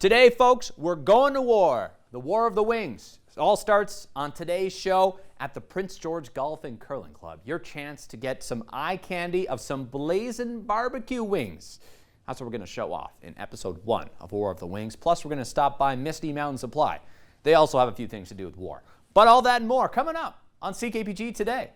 Today, folks, we're going to war. The War of the Wings. It all starts on today's show at the Prince George Golf and Curling Club. Your chance to get some eye candy of some blazing barbecue wings. That's what we're going to show off in episode 1 of War of the Wings. Plus, we're going to stop by Misty Mountain Supply. They also have a few things to do with war. But all that and more coming up on CKPG today.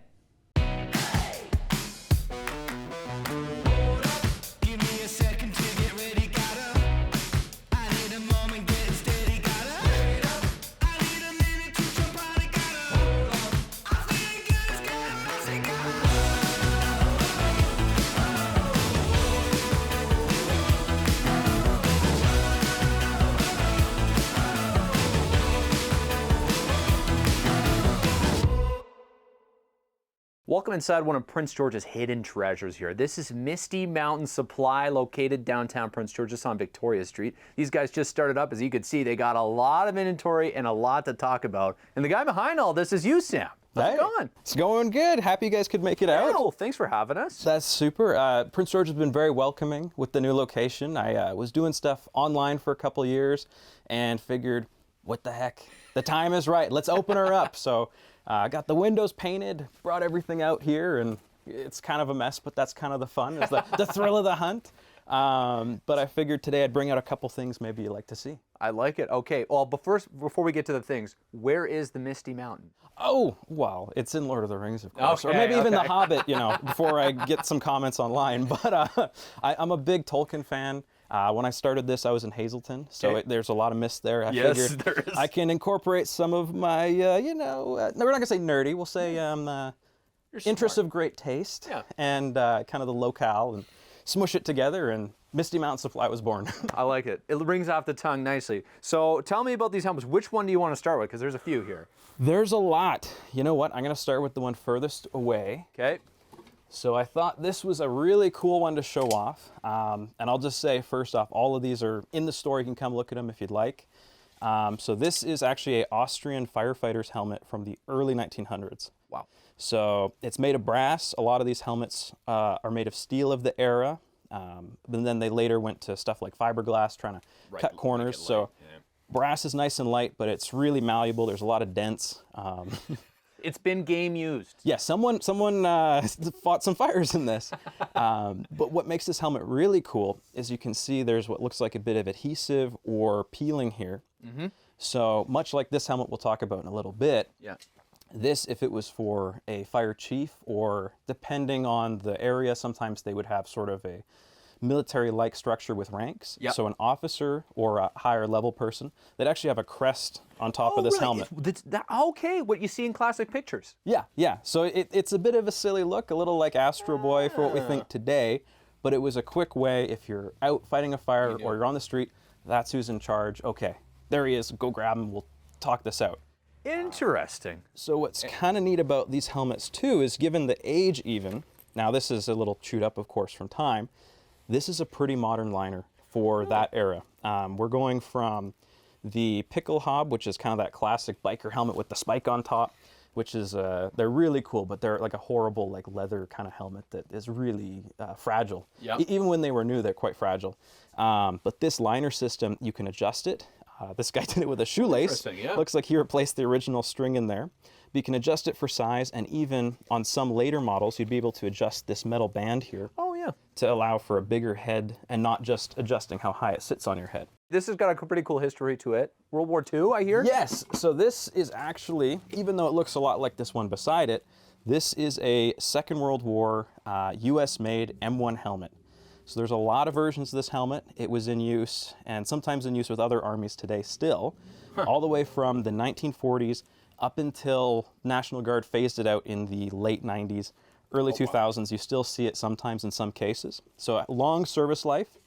Welcome inside one of Prince George's hidden treasures here. This is Misty Mountain Supply, located downtown Prince George, just on Victoria Street. These guys just started up. As you can see, they got a lot of inventory and a lot to talk about. And the guy behind all this is you, Sam. How's it going? It's going good. Happy you guys could make it out. Well, thanks for having us. That's super. Prince George has been very welcoming with the new location. I was doing stuff online for a couple of years and figured, what the heck? The time is right. Let's open her up. So I got the windows painted, brought everything out here, and it's kind of a mess, but that's kind of the fun. It's the thrill of the hunt. But I figured today I'd bring out a couple things maybe you'd like to see. I like it. Okay, well, but first, before we get to the things, where is the Misty Mountain? Oh, well, it's in Lord of the Rings, of course. Okay, or maybe even The Hobbit, you know, before I get some comments online. But I'm a big Tolkien fan. When I started this, I was in Hazleton, so there's a lot of mist there. I figured there is. I can incorporate some of my, we're not going to say nerdy, we'll say interests of great taste and kind of the locale, and smush it together, and Misty Mountain Supply was born. I like it. It rings off the tongue nicely. So tell me about these helmets. Which one do you want to start with? Because there's a few here. There's a lot. You know what? I'm going to start with the one furthest away. Okay. So I thought this was a really cool one to show off. And I'll just say, first off, all of these are in the store. You can come look at them if you'd like. So this is actually an Austrian firefighter's helmet from the early 1900s. Wow. So it's made of brass. A lot of these helmets are made of steel of the era. But then they later went to stuff like fiberglass, trying to cut corners. So brass is nice and light, but it's really malleable. There's a lot of dents. It's been game used. Yeah, someone fought some fires in this. But what makes this helmet really cool is you can see there's what looks like a bit of adhesive or peeling here. Mm-hmm. So much like this helmet we'll talk about in a little bit, this, if it was for a fire chief, or depending on the area, sometimes they would have sort of a military-like structure with ranks. Yep. So an officer or a higher level person, they'd actually have a crest on top of this helmet. Okay, what you see in classic pictures. Yeah. So it's a bit of a silly look, a little like Astro Boy for what we think today, but it was a quick way, if you're out fighting a fire or you're on the street, that's who's in charge. Okay, there he is, go grab him, we'll talk this out. Interesting. So what's kind of neat about these helmets too is, given the age even, now this is a little chewed up of course from time, this is a pretty modern liner for that era. We're going from the pickle hob, which is kind of that classic biker helmet with the spike on top, which is, they're really cool, but they're like a horrible like leather kind of helmet that is really fragile. Yep. Even when they were new, they're quite fragile. But this liner system, you can adjust it. This guy did it with a shoelace. Looks like he replaced the original string in there. But you can adjust it for size, and even on some later models, you'd be able to adjust this metal band here. To allow for a bigger head and not just adjusting how high it sits on your head. This has got a pretty cool history to it. World War II, I hear? Yes. So this is actually, even though it looks a lot like this one beside it, this is a Second World War US-made M1 helmet. So there's a lot of versions of this helmet. It was in use, and sometimes in use with other armies today still, all the way from the 1940s up until National Guard phased it out in the late 90s. Early 2000s, you still see it sometimes in some cases. So a long service life,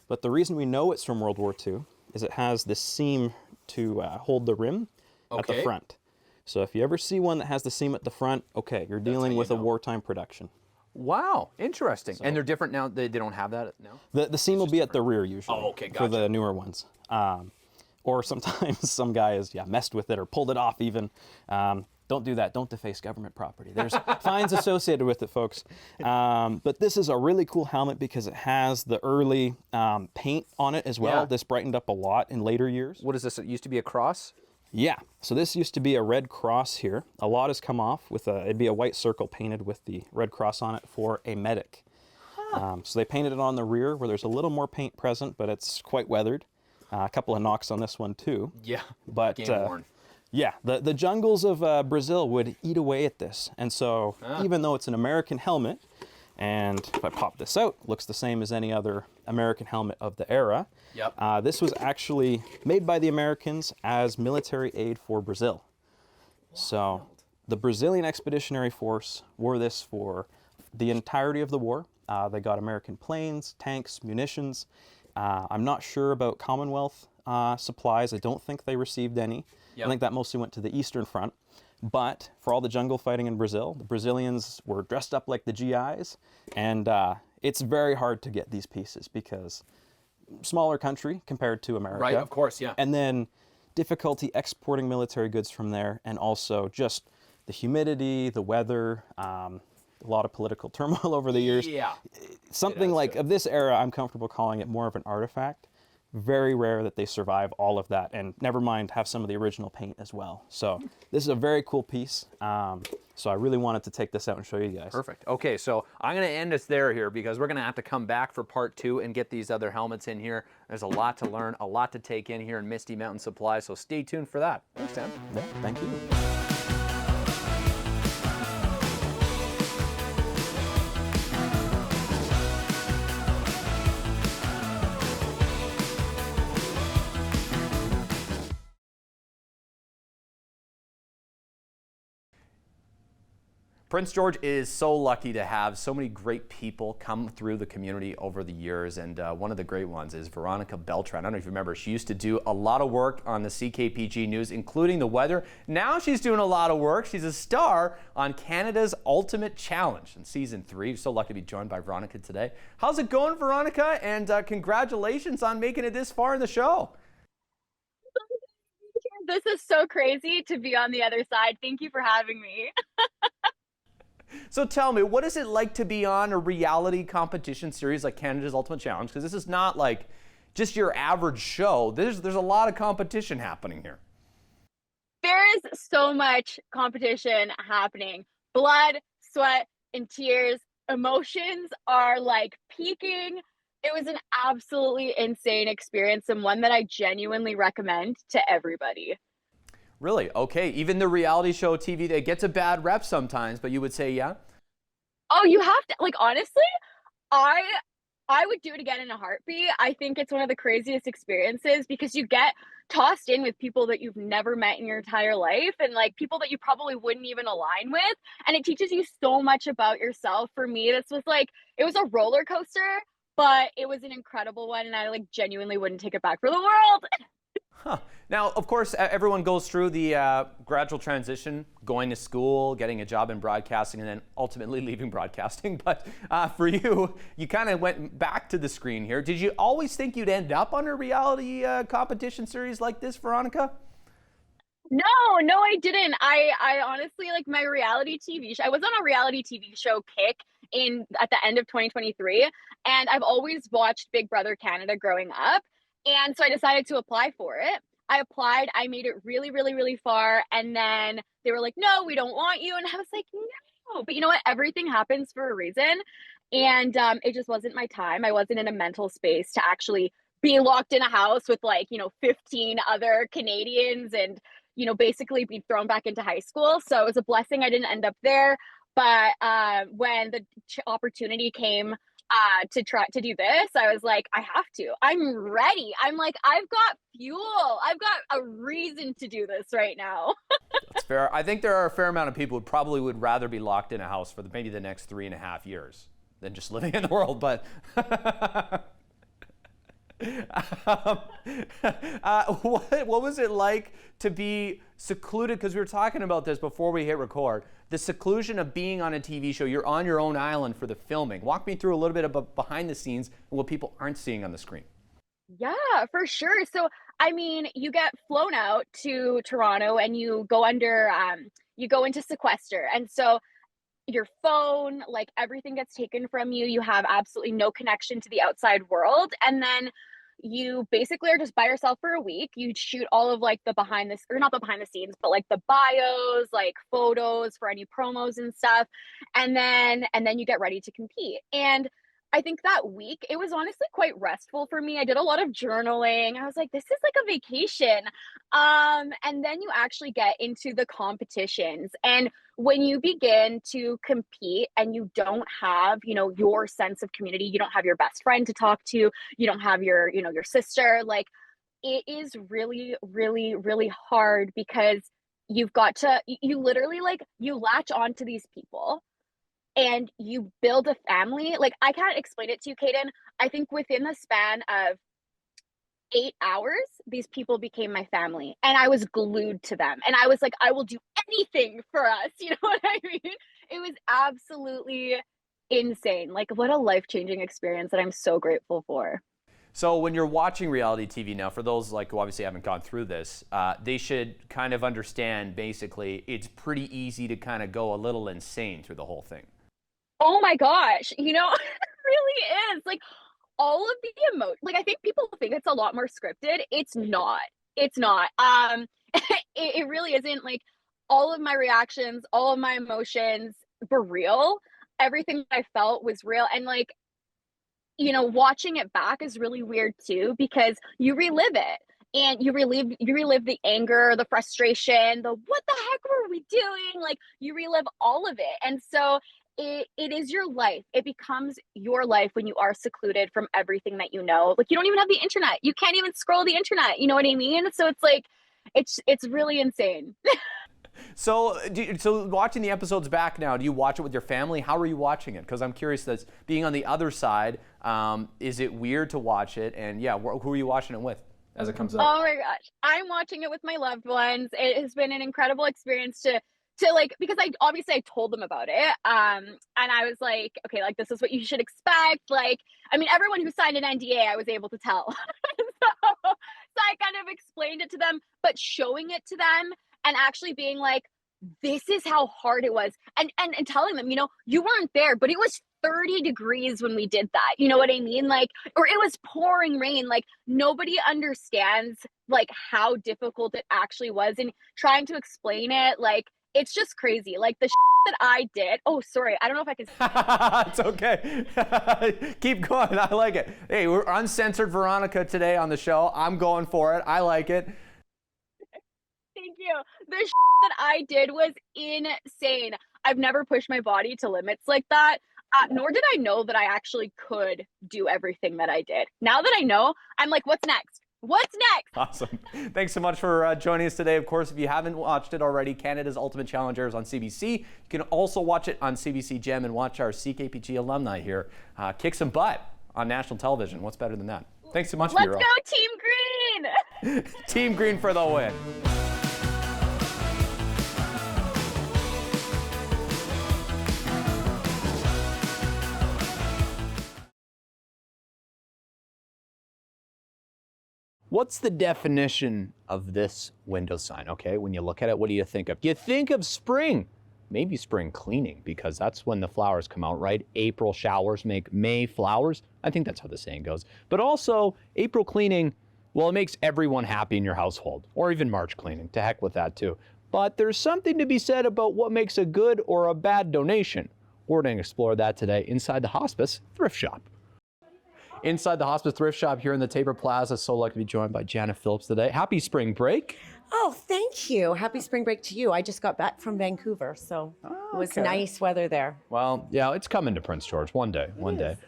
but the reason we know it's from World War II is it has this seam to hold the rim at the front. So if you ever see one that has the seam at the front, you're dealing with a wartime production. Wow, interesting. So, and they're different now? They don't have that now? The seam will be at the rear usually. Oh, okay, gotcha. For the newer ones. Or sometimes some guy has messed with it or pulled it off even. don't do that. Don't deface government property. There's fines associated with it, folks. But this is a really cool helmet because it has the early paint on it as well. Yeah. This brightened up a lot in later years. What is this? It used to be a cross? Yeah, so this used to be a red cross here. A lot has come off with it'd be a white circle painted with the red cross on it for a medic. So they painted it on the rear where there's a little more paint present, but it's quite weathered. A couple of knocks on this one too. Yeah, But game worn. yeah, the jungles of Brazil would eat away at this. And so even though it's an American helmet, and if I pop this out, looks the same as any other American helmet of the era. Yep. This was actually made by the Americans as military aid for Brazil. So the Brazilian Expeditionary Force wore this for the entirety of the war. They got American planes, tanks, munitions. I'm not sure about Commonwealth supplies. I don't think they received any. Yep. I think that mostly went to the Eastern Front. But for all the jungle fighting in Brazil, the Brazilians were dressed up like the GIs, and it's very hard to get these pieces because smaller country compared to America. Right, of course, yeah. And then difficulty exporting military goods from there, and also just the humidity, the weather, a lot of political turmoil over the years. Yeah. Something like of this era, I'm comfortable calling it more of an artifact. Very rare that they survive all of that, and never mind have some of the original paint as well. So this is a very cool piece. So I really wanted to take this out and show you guys. Perfect. Okay, so I'm going to end us there here because we're going to have to come back for part 2 and get these other helmets in here. There's a lot to learn, a lot to take in here in Misty Mountain Supply, so stay tuned for that. Thanks, Sam. Yeah, thank you. Prince George is so lucky to have so many great people come through the community over the years, and one of the great ones is Veronica Beltran. I don't know if you remember, she used to do a lot of work on the CKPG News, including the weather. Now she's doing a lot of work. She's a star on Canada's Ultimate Challenge in Season 3. So lucky to be joined by Veronica today. How's it going, Veronica? And congratulations on making it this far in the show. This is so crazy to be on the other side. Thank you for having me. So tell me, what is it like to be on a reality competition series like Canada's Ultimate Challenge? Because this is not like just your average show. There's a lot of competition happening here. There is so much competition happening. Blood, sweat, and tears. Emotions are like peaking. It was an absolutely insane experience, and one that I genuinely recommend to everybody. Really? Okay. Even the reality show TV, it gets a bad rep sometimes, but you would say, yeah? Oh, you have to, like, honestly, I would do it again in a heartbeat. I think it's one of the craziest experiences because you get tossed in with people that you've never met in your entire life, and like people that you probably wouldn't even align with. And it teaches you so much about yourself. For me, this was like, it was a roller coaster, but it was an incredible one. And I like genuinely wouldn't take it back for the world. Huh. Now, of course, everyone goes through the gradual transition, going to school, getting a job in broadcasting, and then ultimately leaving broadcasting. But for you, you kind of went back to the screen here. Did you always think you'd end up on a reality competition series like this, Veronica? No, I didn't. I honestly, like, my reality TV show. I was on a reality TV show kick at the end of 2023, and I've always watched Big Brother Canada growing up. And so I decided to apply for it. I applied, I made it really, really, really far. And then they were like, no, we don't want you. And I was like, no, but you know what? Everything happens for a reason. And it just wasn't my time. I wasn't in a mental space to actually be locked in a house with 15 other Canadians and, basically be thrown back into high school. So it was a blessing I didn't end up there. But when the opportunity came to try to do this, I was like, I have to. I'm ready. I'm like, I've got fuel. I've got a reason to do this right now. That's fair. I think there are a fair amount of people who probably would rather be locked in a house for maybe the next 3.5 years than just living in the world. But what was it like to be secluded? Because we were talking about this before we hit record. The seclusion of being on a TV show. You're on your own island for the filming. Walk me through a little bit about behind the scenes and what people aren't seeing on the screen. Yeah, for sure. So, I mean, you get flown out to Toronto and you go under, you go into sequester. And so your phone, like everything gets taken from you. You have absolutely no connection to the outside world. And then you basically are just by yourself for a week. You shoot all of like the behind this, or not the behind the scenes, but like the bios, like photos for any promos and stuff. And then you get ready to compete. And I think that week it was honestly quite restful for me. I did a lot of journaling. I was like, this is like a vacation. And then you actually get into the competitions. And when you begin to compete and you don't have, your sense of community, you don't have your best friend to talk to, you don't have your sister, like it is really, really, really hard because you literally like you latch on to these people and you build a family. Like I can't explain it to you, Kaden. I think within the span of 8 hours, these people became my family and I was glued to them. And I was like, I will do anything for us. You know what I mean? It was absolutely insane. Like, what a life-changing experience that I'm so grateful for. So when you're watching reality TV now, for those like who obviously haven't gone through this, they should kind of understand basically it's pretty easy to kind of go a little insane through the whole thing. Oh my gosh, it really is. Like all of the emotion, like I think people think it's a lot more scripted. It's not. It's not. It really isn't. Like all of my reactions, all of my emotions were real. Everything I felt was real. And like, watching it back is really weird too, because you relive it. And you relive the anger, the frustration, the what the heck were we doing? Like you relive all of it. And so it is your life. It becomes your life when you are secluded from everything that you know. Like you don't even have the internet. You can't even scroll the internet. You know what I mean? So it's like, it's really insane. So watching the episodes back now, do you watch it with your family? How are you watching it? Because I'm curious, that being on the other side, is it weird to watch it? And yeah, who are you watching it with as it comes up? Oh my gosh. I'm watching it with my loved ones. It has been an incredible experience to like, because I told them about it. And I was like, okay, like this is what you should expect. Like, I mean, everyone who signed an NDA, I was able to tell. so I kind of explained it to them, but showing it to them and actually being like, this is how hard it was. And telling them, you weren't there, but it was 30 degrees when we did that. You know what I mean? Like, or it was pouring rain. Like nobody understands like how difficult it actually was. And trying to explain it, like, it's just crazy. Like the that I did. Oh, sorry. I don't know if I can. It's okay. Keep going. I like it. Hey, we're uncensored Veronica today on the show. I'm going for it. I like it. Thank you. The that I did was insane. I've never pushed my body to limits like that. Nor did I know that I actually could do everything that I did. Now that I know, I'm like, what's next? What's next? Awesome. Thanks so much for joining us today. Of course, if you haven't watched it already, Canada's Ultimate Challenge is on CBC. You can also watch it on CBC Gem and watch our CKPG alumni here kick some butt on national television. What's better than that? Thanks so much, Let's Miro. go, Team Green! Team Green for the win. What's the definition of this window sign? Okay, when you look at it, what do you think of? You think of spring, maybe spring cleaning, because that's when the flowers come out, right? April showers make May flowers. I think that's how the saying goes. But also, April cleaning, well, it makes everyone happy in your household, or even March cleaning. To heck with that too. But there's something to be said about what makes a good or a bad donation. We're going to explore that today inside the Hospice Thrift Shop. Inside the Hospice Thrift Shop here in the Tabor Plaza. So lucky to be joined by Janet Phillips today. Happy spring break. Oh, thank you. Happy spring break to you. I just got back from Vancouver, so it was nice weather there. Well, yeah, it's coming to Prince George one day.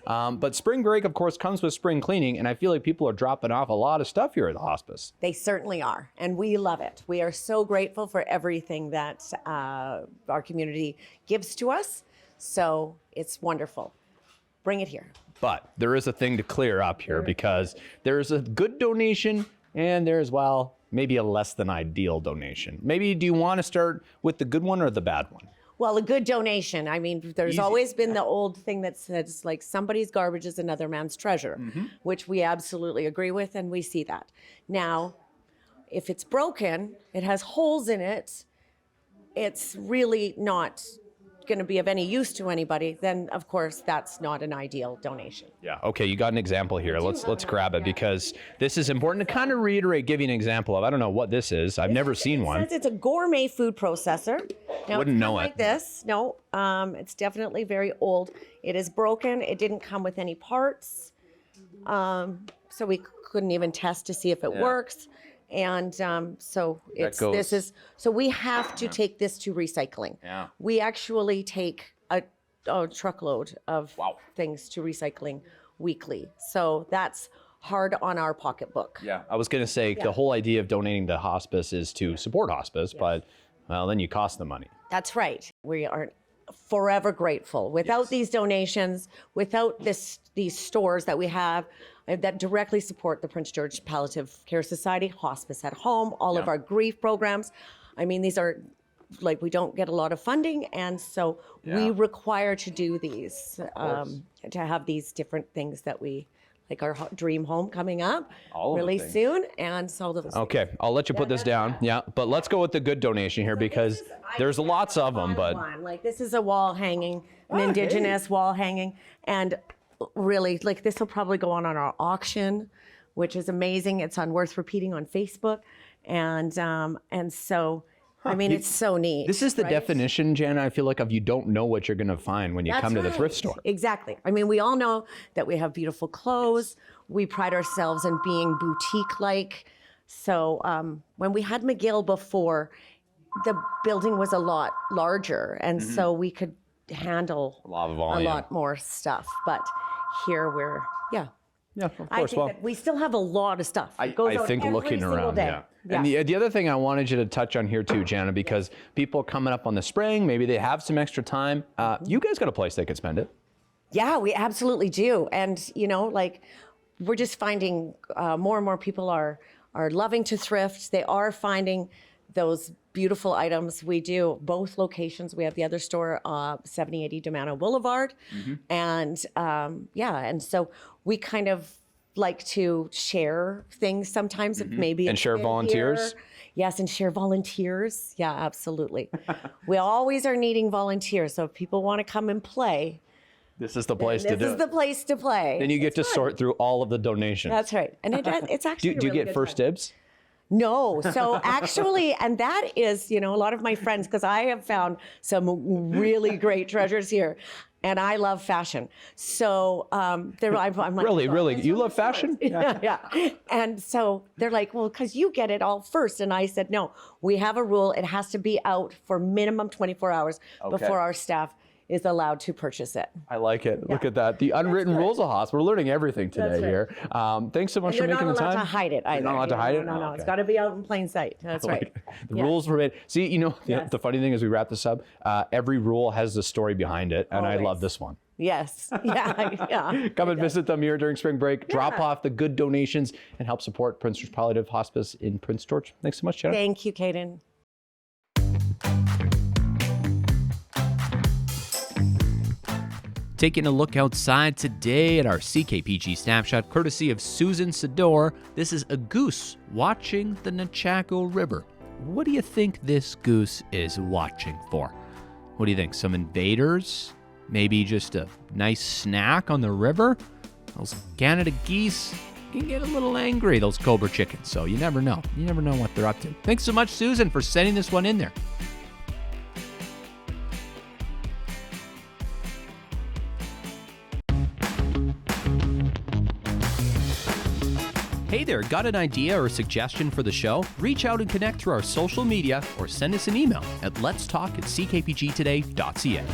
But spring break, of course, comes with spring cleaning, and I feel like people are dropping off a lot of stuff here at the hospice. They certainly are, and we love it. We are so grateful for everything that our community gives to us, so it's wonderful. Bring it here. But there is a thing to clear up here, because there's a good donation and there's, well, maybe a less than ideal donation. Maybe do you want to start with the good one or the bad one? Well, a good donation. I mean, there's always been the old thing that says like somebody's garbage is another man's treasure, which we absolutely agree with, and we see that. Now, if it's broken, it has holes in it, it's really not going to be of any use to anybody, then of course that's not an ideal donation. Yeah. Okay, you got an example here. Let's grab it because this is important to kind of reiterate, give you an example of. I don't know what this is. I've never seen one. It says it's a gourmet food processor. Now, Wouldn't it's know not it. like this. No, it's definitely very old. It is broken. It didn't come with any parts, so we couldn't even test to see if it works. And so we have to take this to recycling. Yeah. We actually take a truckload of things to recycling weekly. So that's hard on our pocketbook. Yeah. I was going to say the whole idea of donating to hospice is to support hospice, but well, then you cost them money. That's right. We are forever grateful. Without these donations, without these stores that we have that directly support the Prince George Palliative Care Society, Hospice at Home, all of our grief programs. I mean, these are like, we don't get a lot of funding, and so we require to do these, to have these different things that we, like our dream home coming up really soon, and so those. Okay, I'll let you put this down. Yeah, but let's go with the good donation here because there's lots of them. But like this is a wall hanging, an Indigenous wall hanging, and really, like this will probably go on our auction, which is amazing. It's on Worth Repeating on Facebook, and so. I mean, it's so neat. This is the definition, Jana, I feel like, of you don't know what you're going to find when you come to the thrift store. Exactly. I mean, we all know that we have beautiful clothes. We pride ourselves in being boutique-like. So when we had McGill before, the building was a lot larger, and so we could handle a lot of volume. A lot more stuff. But here we're, Yeah, of course. I think that we still have a lot of stuff. It goes I out think every looking single around, day. And the other thing I wanted you to touch on here too, Jana, because people coming up on the spring, maybe they have some extra time. You guys got a place they could spend it. Yeah, we absolutely do. And, you know, like we're just finding more and more people are loving to thrift. They are finding those beautiful items. We do both locations. We have the other store, 7080 Domano Boulevard. And and so we kind of like to share things sometimes, if maybe And share volunteers? Yes, and share volunteers. Yeah, absolutely. We always are needing volunteers. So if people want to come and play, This is the place to do this is it. the place to play. Then you get to sort through all of the donations. That's right. And it's actually Do you really get good first time. dibs? No. So actually, and that is, you know, a lot of my friends, because I have found some really great treasures here. And I love fashion. So I'm like, Really? You love fashion? Yeah. And so they're like, well, because you get it all first. And I said, no, we have a rule. It has to be out for minimum 24 hours before our staff is allowed to purchase it. I like it. Look at that. The unwritten rules of hospice. We're learning everything today here. Thanks so much for making the time. You're not allowed to hide it either. You're not allowed to hide it? No. Oh, It's okay. got to be out in plain sight. That's right. The rules were made. See, you know, the funny thing is we wrap this up. Every rule has a story behind it, and I love this one. Yes. Yeah. Come and visit them here during spring break. Drop off the good donations and help support Prince George Palliative Hospice in Prince George. Thanks so much, Jenna. Thank you, Caden. Taking a look outside today at our CKPG snapshot, courtesy of Susan Sador. This is a goose watching the Nechako River. What do you think this goose is watching for? What do you think? Some invaders? Maybe just a nice snack on the river? Those Canada geese can get a little angry, those Cobra chickens. So you never know. You never know what they're up to. Thanks so much, Susan, for sending this one in there. Hey there, got an idea or a suggestion for the show? Reach out and connect through our social media or send us an email at letstalk@ckpgtoday.ca.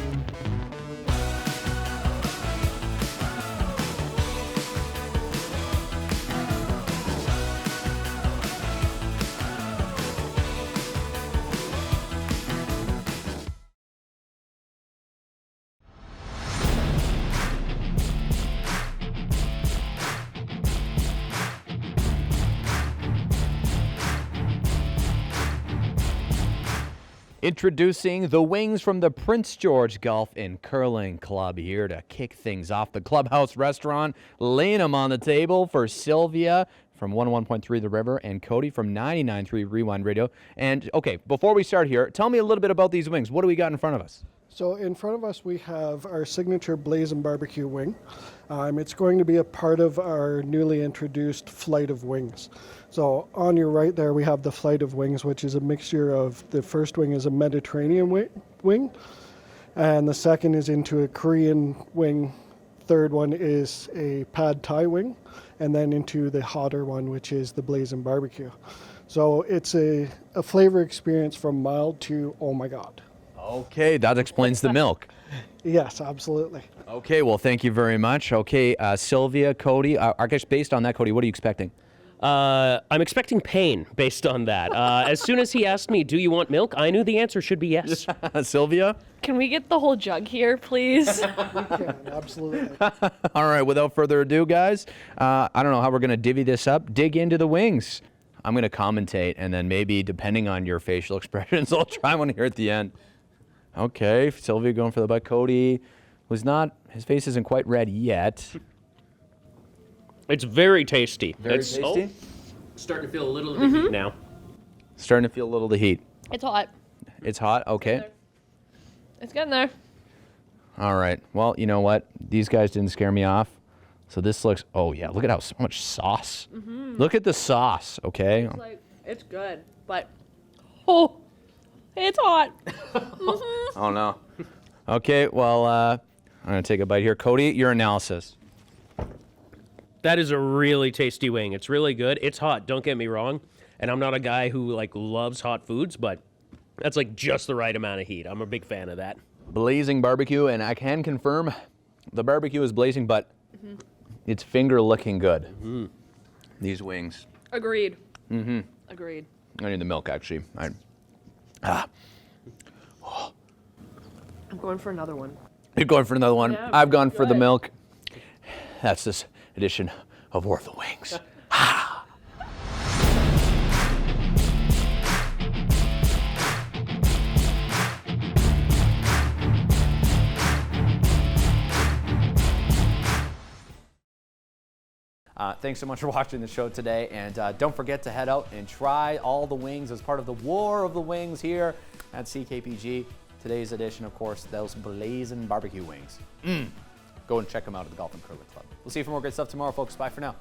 Introducing the wings from the Prince George Golf and Curling Club here to kick things off. The Clubhouse Restaurant, laying them on the table for Sylvia from 101.3 The River, and Cody from 99.3 Rewind Radio. And, okay, before we start here, tell me a little bit about these wings. What do we got in front of us? So in front of us we have our signature Blazing Barbecue wing. It's going to be a part of our newly introduced Flight of Wings. So on your right there we have the Flight of Wings, which is a mixture of, the first wing is a Mediterranean wing, and the second is into a Korean wing. Third one is a Pad Thai wing, and then into the hotter one, which is the Blazing Barbecue. So it's a flavor experience from mild to oh my God. Okay, that explains the milk. Yes, absolutely. Okay, well, thank you very much. Okay, Sylvia, Cody, I guess based on that, Cody, what are you expecting? I'm expecting pain based on that. As soon as he asked me, do you want milk? I knew the answer should be yes. Sylvia? Can we get the whole jug here, please? We can, absolutely. All right, without further ado, guys, I don't know how we're going to divvy this up. Dig into the wings. I'm going to commentate, and then maybe, depending on your facial expressions, I'll try one here at the end. Okay, Sylvia going for the bite. Cody was not, his face isn't quite red yet. It's very tasty. Very It's tasty? starting to feel a little of the heat now. Starting to feel a little of the heat. It's hot. It's hot? Okay. It's getting there. All right. Well, you know what? These guys didn't scare me off. So this looks, oh yeah, look at how so much sauce. Look at the sauce, okay? It's like, it's good, but, oh, it's hot. Oh no. Okay, well, I'm going to take a bite here. Cody, your analysis. That is a really tasty wing. It's really good. It's hot, don't get me wrong. And I'm not a guy who like loves hot foods, but that's like just the right amount of heat. I'm a big fan of that. Blazing barbecue, and I can confirm the barbecue is blazing, but it's finger looking good. These wings. Agreed. Agreed. I need the milk, actually. I'm going for another one. You're going for another one. Yeah, I've gone for the good. milk. That's this edition of War of the Wings. Thanks so much for watching the show today, and don't forget to head out and try all the wings as part of the War of the Wings here at CKPG. Today's edition, of course, those blazing barbecue wings. Go and check them out at the Golf and Curling Club. We'll see you for more great stuff tomorrow, folks. Bye for now.